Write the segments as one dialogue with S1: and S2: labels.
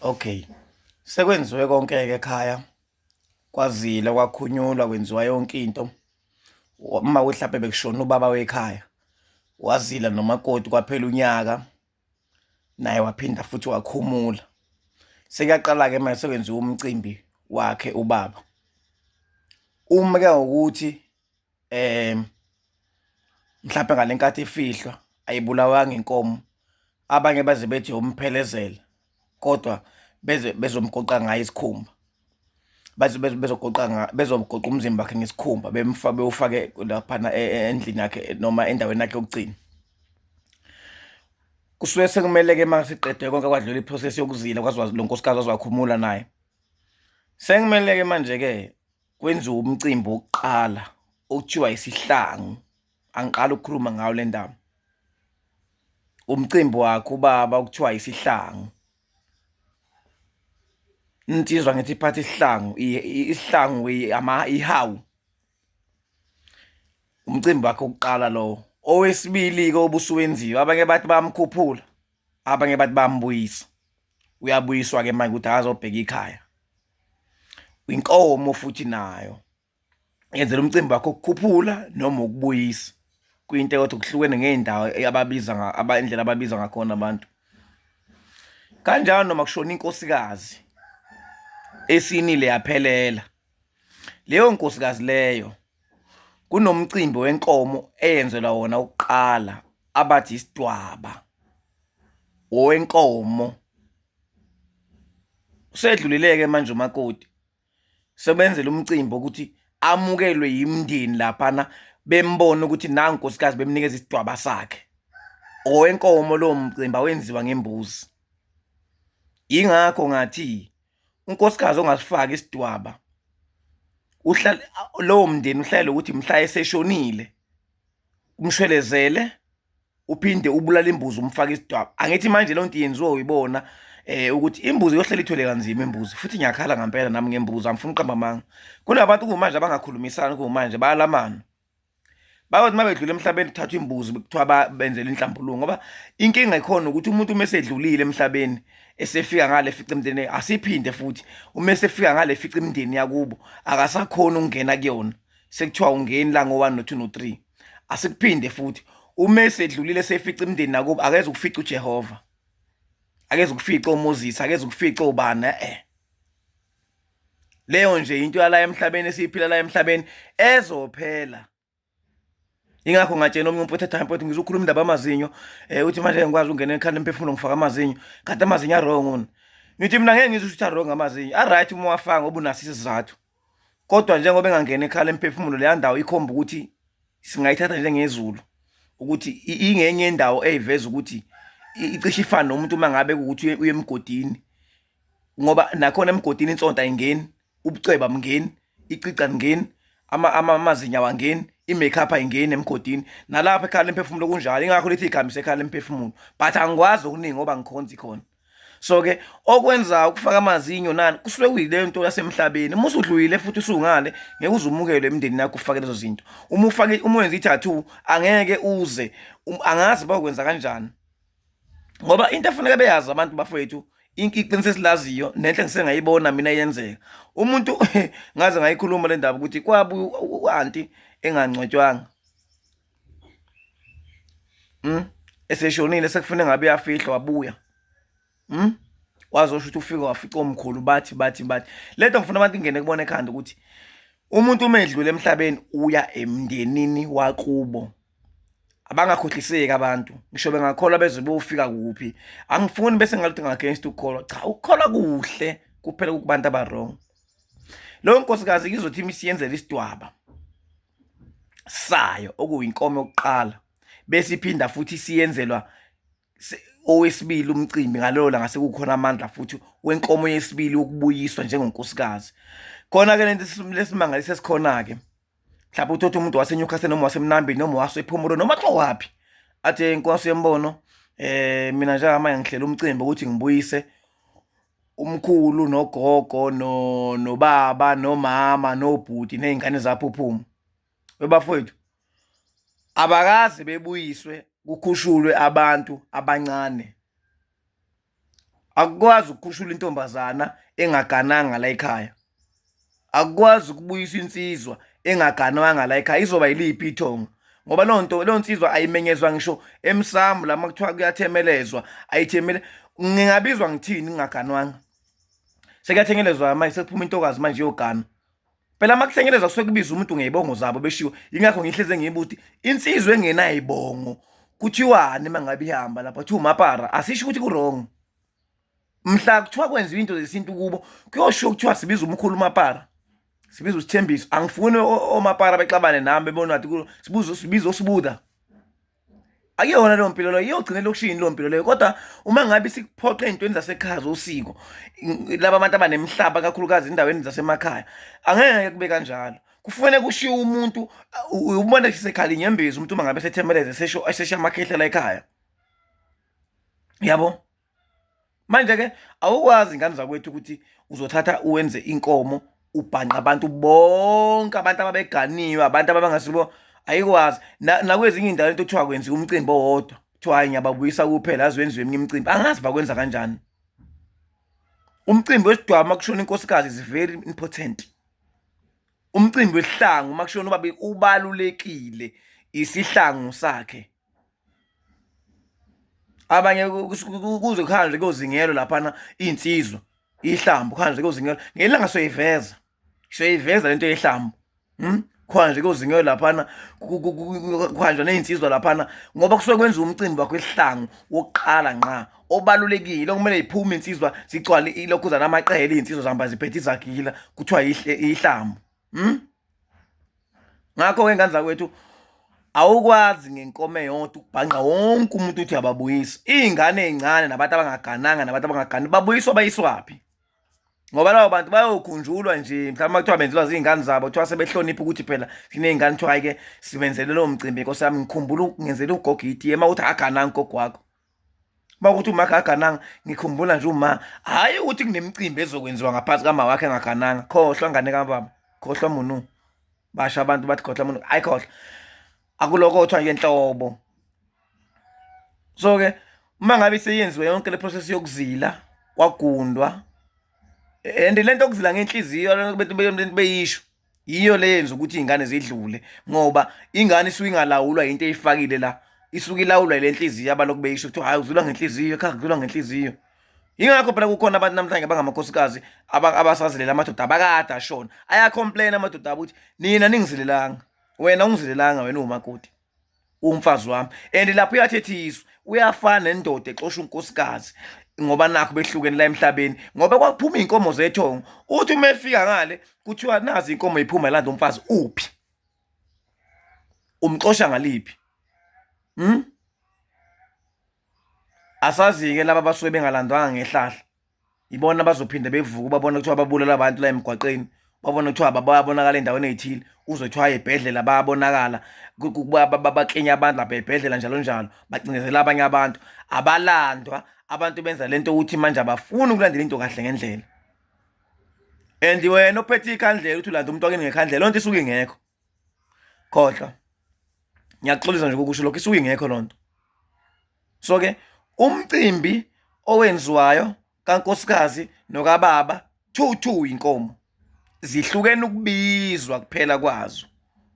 S1: Okay. Sekwenziwe konke-ke ekhaya. Kwazile, kwakhunyulwa, kwenziwa yonke into. Uma mhlawumbe bekushona ubaba wekhaya, wazila nomakoti kwaphela unyaka, naye waphinda futhi wakhumula. Sekuyaqala-ke manje sekwenziwa umcimbi wakhe ubaba. Uma ke ngokuthi mhlawumbe ngale nkathi ifihlwa ayibulawanga inkomo, abanye baze bethi umphelezela, kodwa bezomgoqa ngayo isikhumba. Bezomgoqa umzimba wakhe ngesikhumba bewufake laphana endlini yakhe noma endaweni yakhe yokugcina. Kusuke sekumele-ke uma siqede konke kwadlula i-process yokuzila lo nkosikazi waze wakhumula naye. Sekumele-ke manje-ke kwenziwe umcimbi wokuqala okuthiwa isihlangu. Angiqala ukukhuluma ngayo le ndaba. Umcimbi wakhe ubaba okuthiwa isihlangu. Insizwa ngithi iphatha isihlangu, isihlangu ihawu. Umcimbi wakhe wokuqala lowo. Owesibili-ke obusuwenziwa, abanye bathi bayamkhuphula, abanye bathi bayambuyisa. Uyabuyiswa-ke manje ukuthi akazobheka ikhaya. Inkomo futhi nayo yenzela umcimbi wakhe ukukhuphula noma ukubuyisa. Kuyinto kodwa kuhlukene ngey'ndawo indlela ababiza ngakhona abantu. Kanjalo noma kushona inkosikazi esinile yaphelela, leyo nkosikazi leyo kunomcimbi wenkomo eyenzelwa wona ukuqala abathi isidwaba owenkomo. Usedlulile-ke manje umakoti, sebenzela umcimbi ukuthi amukelwe yimndeni laphana, bembone ukuthi nangu unkosikazi bemnikeza isidwaba sakhe. Owenkomo lowo mcimbi awenziwa ngembuzi. Yingakho ngathi unkosikazi ongasifaki isidwaba lowo mndeni uhlale ukuthi mhla eseshonile umshwelezele, uphinde ubulala imbuzi umfake isidwaba. Angithi manje leyo nto yenziwa uyibona ukuthi imbuzi yohlala ithwele kanzima imbuzi, futhi ngiyakhala ngempela nami ngembuzi, angifuni uqamba amanga. Kunabantu kumanje abangakhulumisani kumanje bayalamana. Bayothi uma bedlula emhlabeni kuthathwa imbuzi kuthiwa benzela inhlambuluko, ngoba inkinga ikhona ukuthi umuntu uma esedlulile emhlabeni esefika ngale fica imndeni asiphinde futhi uma esefika ngale fica imndeni yakubo akasakhona ukungena kuyona, sekuthiwa ungeni la ngo-1 no-2 no-3. Asikuphinde futhi uma esedlulile sefica imndeni nakubo akeze ukufica uJehova, akeze ukufica uMoses, akeze ukufica obani. Leyo nje into yala emhlabeni esiyiphila la emhlabeni ezophela. Ingakho ngatshela omunye umfowethu ethi mfowethu ngizokhuluma indaba amazinyo, uthi manje ngikwazi ukungena ekhala emphefumulo ngifaka amazinyo, kanti amazinyo a-wrong. Ngithi mina ngeke ngizwe ukuthi a-wrong amazinyo, a-right uma uwafaka ngoba unaso isizathu. Kodwa njengoba engangena ekhala emphefumulo leya ndawo ikhomba ukuthi singayithatha njengezulu, ukuthi ingenye indawo eyiveza ukuthi icishe ifana nomuntu uma ngabe ukuthi uye emgodini, ngoba nakhona emgodini insonto ayingeni, ubucweba mngeni, icica ngeni, amazinyo awangeni, i-makeup ayingeni emgodini. Nalapha ekhala emphefumulo kunjalo. Ingakho lithi ikhambise ekhala emphefumulo, but angikwazi okuningi ngoba ngikhonza khona. So-ke okwenza ukufaka amazinyo nani kusuke kuyile nto yasemhlabeni. Uma usudlulile futhi usungale ngeke uze umukelwe emndenini yakho ufake lezo zinto. Uma wenza i-tattoo angeke uze angazi bakwenza kanjani, ngoba into efuneka beyazi abantu bafowethu, iqiniso esilaziyo nenhle ngisengayibona mina yenzeka. Umuntu ngaze ngayikhuluma le ndaba ukuthi kwabuya u-anti engangcwetshwanga, eseshonile sekufanele ngabe yafihlwa wabuya, wazosho ukuthi ufike wafica omkhulu bathi. Le nto ngifuna abantu ingene kubona ekhanda ukuthi umuntu uma edlule emhlabeni uya emndenini wakubo. Abangakhohliseki abantu, ngisho bengakholwa beze bofika kuphi. Angifuni bese ngaluthi ngagainst ukukholwa, cha, ukukholwa kuhle kuphela kubantu aba-wrong. Lo nkosikazi izothi imsiyenzela isidwaba sayo okuyinkomo yokuqala, bese iphinda futhi siyenzelwa owesibili umcimbi ngalowo la ngase kukhona amandla futhi wenkomo yesibili ukubuyiswa njengonkosikazi. Khona-ke lento lesimangaliso esikhona-ke, mhlawumbe uthatha umuntu waseNewcastle noma wasemnambini noma wasephumulo noma waphi, athi inkosi yembono, mina njengamanje ngihlela umcimbi ukuthi ngibuyise umkhulu nogogo nobaba nomama nobhuti nezingane zaphuphuma. Webafowethu, abakaze bebuyiswe kukhushulwe abantu abancane. akukwazi ukukhushula intombazana engagananga la ekhaya, akukwazi ukubuyisa insizwa engaganwanga la ekhaya. Izoba yiliphi ithongo? Ngoba leyo nsizwa ayimenyezwa ngisho emsamu la makuthiwa kuyathemelezwa, ayithemele. Ngingabizwa ngithini ngingaganwanga? Sekuyathengelezwa manje, sekuphuma intokazi manje yogana. Phela makuthengelezwa kusuke kubiza umuntu ngeyibongo zabo beshiwo. Ingakho ngihleze ngiyibuthi insizwe engenayibongo kuthiwani mangabe ihamba lapha, kuthiwa umapara, asisho ukuthi ku-wrong. Mhla kuthiwa kwenziwa into zesintu kubo, kuyosho kuthiwa sibiza umkhulu umapara, sibiza usithembiso. Angifuni omapara bexabane nami bebona ngathi sibiza osibuda. Akuyona leyo mpilo leyo, iyogcina elokishini leyo mpilo leyo. Kodwa uma ngabe sikuphoqa ey'ntweni zasekhaya zosiko, laba bantu abanemihlaba kakhulukazi endaweni zasemakhaya, angeke kube kanjalo. Kufanele kushiwo umuntu, ubona nje sekhala inyembezi umuntu uma ngabe esethemeleze esesha amakhehla la ekhaya. Yabo? Manje-ke awukwazi ingane zakwethu ukuthi uzothatha uwenze inkomo ubhanqa abantu bonke, abantu ababeganiwe, abantu abangasibo. Ayikwazi nakwezinye iy'ndawo into kuthiwa kwenziwa umcimbi owodwa, kuthiwa hayi ngiyababuyisa kuphela aze wenziwe eminye imicimbi. Angazi bakwenza kanjani. Umcimbi wesidwaba uma kushona inkosikazi is very important. Umcimbi wesihlangu uma kushona ubaba ubalulekile, isihlangu sakhe. Abanye kuze kuhanjwe kuyozingelwa laphana iy'nsizwa, ihlambu kuhanjwe kuyozingelwa. Ngelanga soyiveza lento yehlambu. Kuhanjwe kuyozingelwa laphana, kuhanjwa ney'nsizwa laphana, ngoba kusuke kwenziwa umcimbi wakho wesihlangu wokuqala ngqa obalulekile, okumele iphume insizwa zigcwale ilokhuza namaqele, iy'nsizwa zihamba ziphethe izagila, kuthiwa ihlambu. Ngakho-ke ngane zakwethu, awukwazi ngenkomo eyodwa ukubhanqa wonke umuntu uthi uyababuyisa. Iy'ngane ey'ncane nabantu abangagananga nabantu abangagani babuyiswa bayiswaphi? Ngoba labo bantu bayokhunjulwa nje, mhlawumbe kuthiwa benzelwa ziy'ngane zabo, kuthiwa sebehlonipha ukuthi phela siney'ngane, kuthiwa hayi-ke sibenzele lowo mcimbi nkosi yami, ngikhumbula ngenzela ugogo itiye uma uthi akagananga ugogo wakho. Uma kuthi uma akagananga ngikhumbula nje uma, hhayi ukuthi kunemicimbi ezokwenziwa ngaphansi kama wakhe engagananga. Khohlwa ngane kababa, khohlwa munu. Basho abantu bathi khohlwa munu, hayi khohlwa. Akulokothwa ngenhlobo. So-ke uma ngabe seyenziwe yonke le process yokuzila kwagundwa, and lento yokuzila ngenhliziyo lento beyisho yiyo le yenza ukuthi iy'ngane zidlule, ngoba ingane isuke ingalawulwa into eyifakile la, isuke ilawulwa ile nhliziyo abaloku beyisho kuthiwa hayi uzulwa ngenhliziyo, khanga kuzulwa ngenhliziyo. Ingakho phela kukhona abantu namhlanje abangamakhosikazi abasazilela amadoda abakade ashona, ayacomplain amadoda abo ukuthi nina ningizilelanga, wena ungizilelanga, wena uwumakoti, umfazi wami. And lapho uyathethiswa, uyafana nendoda exosha unkosikazi, ngoba nakho behlukene la emhlabeni, ngoba kwakuphuma iy'nkomo zethongo. Uthi uma efika ngale kuthiwa nazi inkomo iphuma ilanda umfazi, uphi? Umxosha ngaliphi? Asazi-ke laba abasuke bengalandwanga ngehlahla, ibona bazophinde bevuka babona kuthiwa babulala abantu la emgwaqeni, babona kuthiwa bayabonakala endaweni ey'thile, uzwe kuthiwa ey'bhedlela bayabonakala, baklinye abantu lapha ey'bhedlela njalo njalo, bacindezela abanye abantu. Abalandwa abantu benza lento ukuthi manje abafuni ukulandela into kahle ngendlela. And wena ophethe ikhandlela uthi ulanda umuntu wakini ngekhandlela, lonto isuke ingekho. Khohlwa, ngiyaxolisa nje ukusho lokho, isuke ingekho lonto. So-ke umcimbi owenziwayo kankosikazi nokababa, two inkomo zihlukene ukubizwa kuphela kwazo,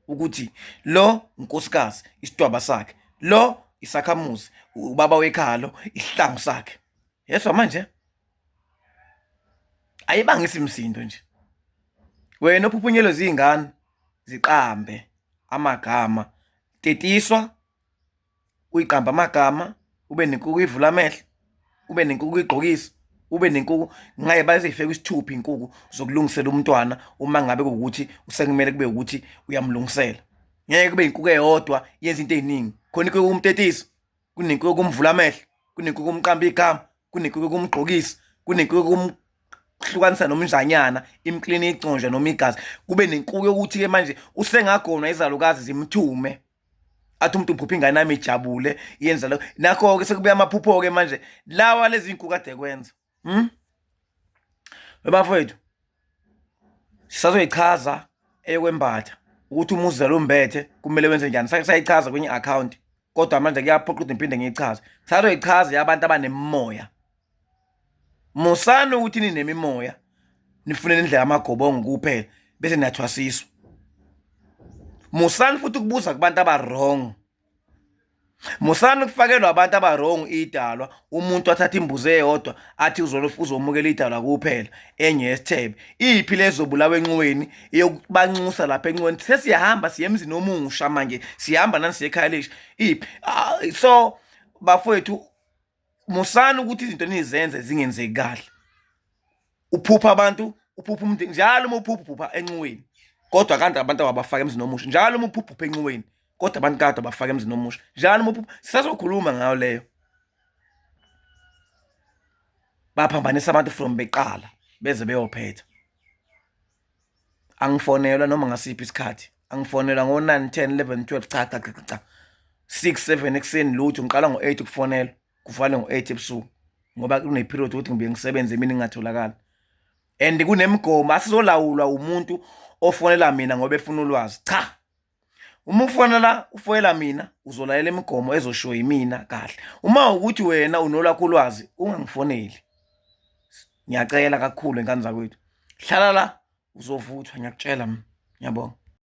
S1: ukuthi lo unkosikazi isidwaba sakhe, lo isakhamuzi, ubaba wekhalo isihlangu sakhe. Yeswa manje ayibangisi imsindo nje. Wena ophuphunyelwe ziy'ngane ziqambe amagama, tetiswa uyiqamba amagama, ube nenkukhu ivula amehlo, ube nenkukhu igqokisa, ube nenkukhu ngaye bazifeka isithupha inkukhu zokulungisela umntwana uma ngabe kuwukuthi usekumele kube ukuthi uyamlungisela. Ngeke kube inkukhu eyodwa yenza into ey'ningi. Khona inkukhu umtetisi, kunenkukhu umvula amehlo, kunenkukhu umqamba igama, kunenkukhu umgqokisa, kunenkukhu umhlukanisa nomzanyana, imklini iconjwa noma igazi. Kube nenkukhu yokuthi-ke manje usengagonwa izalukazi zimthume, athi umuntu uphupha ingane yami ijabule, yenza lokho. Nakho-ke sekubuya amaphupho-ke manje lawa lezi nkukhu kade kwenza. Bafowethu, sisazoyichaza eyokwembatha ukuthi uma uzela umbethe kumele wenze njani. Sayichaza kwenye i-account, kodwa manje kuyaphoqa ukuthi ngiphinde ngiyichaze. Sisazoyichaza yabantu abanemimoya, musani ukuthi ninemimoya nifunele indlela amagobongo kuphela bese niyathwasiswa. Musani futhi ukubuza kubantu aba-wrong. Musani kufakelwa abantu aba-wrong idalwa, umuntu athatha imbuzi eyodwa athi uzomukela idalwa kuphela enye yesithebe. Iphi lezobulawa enqweni yokubanxusa lapha enqweni? Sesiyahamba siye emzini omusha manje, sihamba nani siye eKhayelitsha. Iphi? So bafowethu, musani ukuthi izinto nizenze zingenzeki kahle. Uphupha abantu, uphupha umuntu njalo uma uphupha enqweni, kodwa kanti abantu abafaka emzini omusha. Njalo uma uphupha enqweni, kodwa abantu kade abafaka emzini omusha. Njalo uma uphupha, sisazokhuluma ngayo leyo. Baphambanisa abantu from beqala beze beyophetha. Angifonelwa noma ngasiphi isikhathi, angifonelwa ngo9 10 11 12 cha 6 7 ekseni lutho. Ngiqala ngo8 ukufonela, kuvale ngo8 ebusuku, ngoba kune period ukuthi ngibuye ngisebenze mina ngingatholakala. And kunemgomo, asizolawulwa umuntu ofonela mina ngoba efuna ulwazi. Cha, uma ufonela mina uzolalela imigomo ezoshow yimina kahle. Uma ukuthi wena unolwakho ulwazi ungangifoneli. Ngiyacela kakhulu engane zakwethu, hlala la uzovuthwa, ngiyakutshela mina. Ngiyabonga.